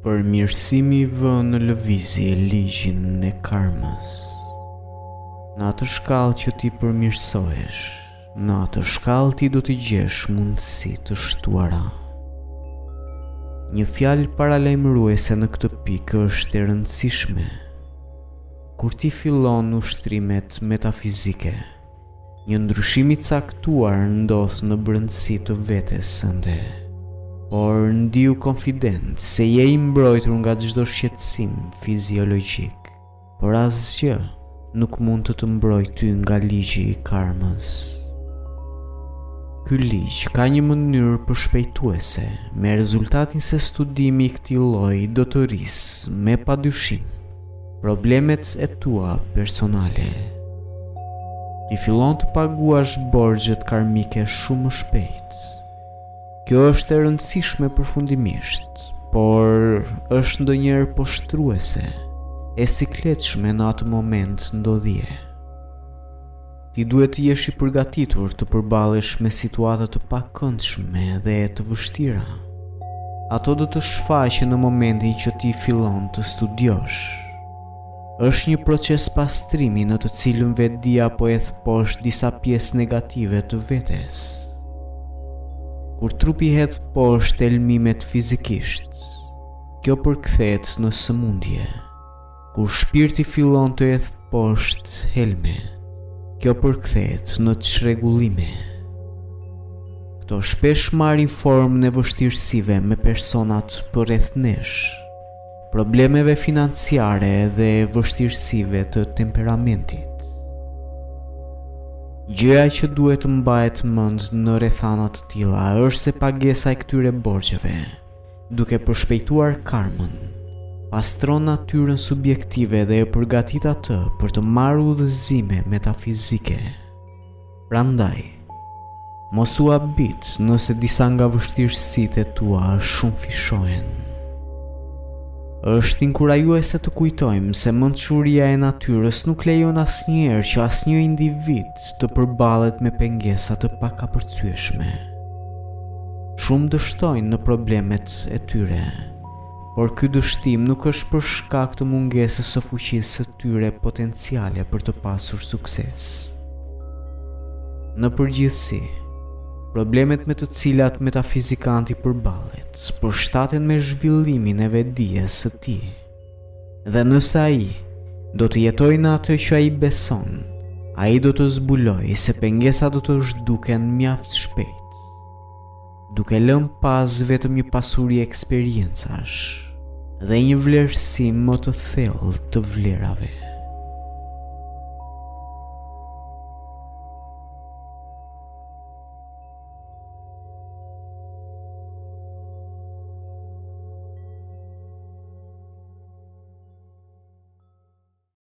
Përmirësimi vë në lëvizje ligjin e karmës. Në atë shkallë që ti përmirësohesh, në atë shkallë ti do t'i gjesh mundësi të shtuara. Një fjalë paralajmëruese në këtë pikë është e rëndësishme. Kur ti fillon ushtrimet metafizike, një ndryshim i caktuar ndodh në brendësi të vetes sënde. Por ndiu konfident se je i mbrojtur nga çdo shqetësim fiziologjik, por asgjë nuk mund të mbrojë ty nga ligji i karmës. Ky ligj ka një mënyrë përshpejtuese, me rezultatin se studimi i këtij lloji do të rrisë me padyshim problemet e tua personale. Ti fillon të paguash borxhet karmike shumë më shpejt. Kjo është e rëndësishme përfundimisht, por është ndonjëherë poshtruese, e sikletshme në atë moment ndodhje. Ti duhet të jesh i përgatitur të përballesh me situata të pakëndshme dhe të vështira. Ato do të shfaqen në momentin që ti fillon të studiosh. Është një proces pastrimi në të cilën vetdia po e thposh disa pjesë negative të vetes. Kur trupi hedh poshtë elmimet fizikisht, kjo përkthehet në sëmundje. Kur shpirti fillon të hedh poshtë helme, kjo përkthehet në çrregullime. Këto shpesh marrin formën e vështirësive me personat përreth nesh, problemeve financiare dhe vështirësive të temperamentit. Gjëja që duhet të mbahet mend në rrethana të tilla është se pagesa e këtyre borxheve, duke përshpejtuar karmën, pastron natyrën subjektive dhe e përgatit atë për të marrë udhëzime metafizike. Prandaj, mos u habit nëse disa nga vështirësitë tua shumë fishohen. Është inkurajuese të kujtojmë se mençuria e natyrës nuk lejon asnjëherë që asnjë individ të përballet me pengesa të pakapërcyeshme. Shumë dështojnë në problemet e tyre, por ky dështim nuk është për shkak të mungesës së fuqisë së tyre potenciale për të pasur sukses. Në përgjithësi, problemet me të cilat metafizikanti përballet përshtaten me zhvillimin e vetdijes së tij. Dhe nëse ai do të jetojë në atë që ai beson, ai do të zbulojë se pengesat do të zhduken mjaft shpejt, duke lënë pas vetëm një pasuri eksperiencash dhe një vlerësim më të thellë të vlerave.